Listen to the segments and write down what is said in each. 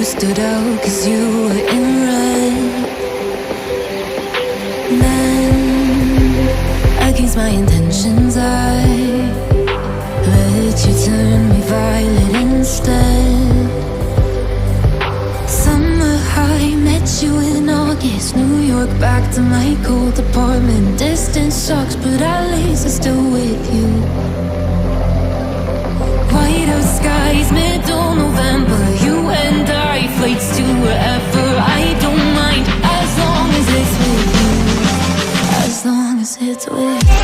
stood out 'cause you were in red. Then, against my intentions, I let you turn me violet instead. Summer high, met you in August. New York, back to my cold apartment. Distance sucks, but at least I'm still with you. Whiteout skies, middle November. You and I, flights to wherever. I don't mind, as long as it's with you. As long as it's with you.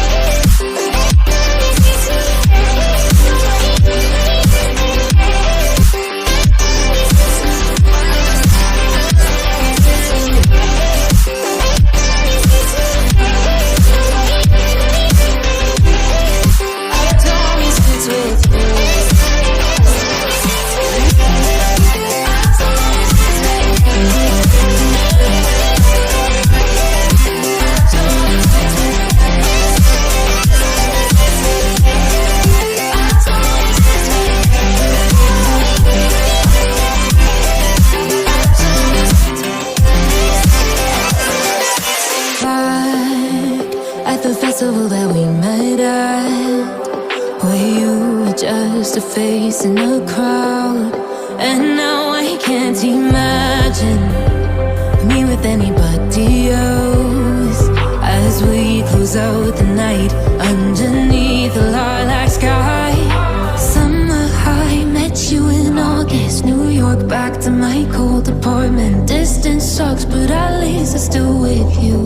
The festival that we met at, where you were just a face in a crowd. And now I can't imagine me with anybody else, as we close out the night underneath the lilac sky. Summer high, met you in August. New York, back to my cold apartment. Distance sucks, but at least I'm still with you.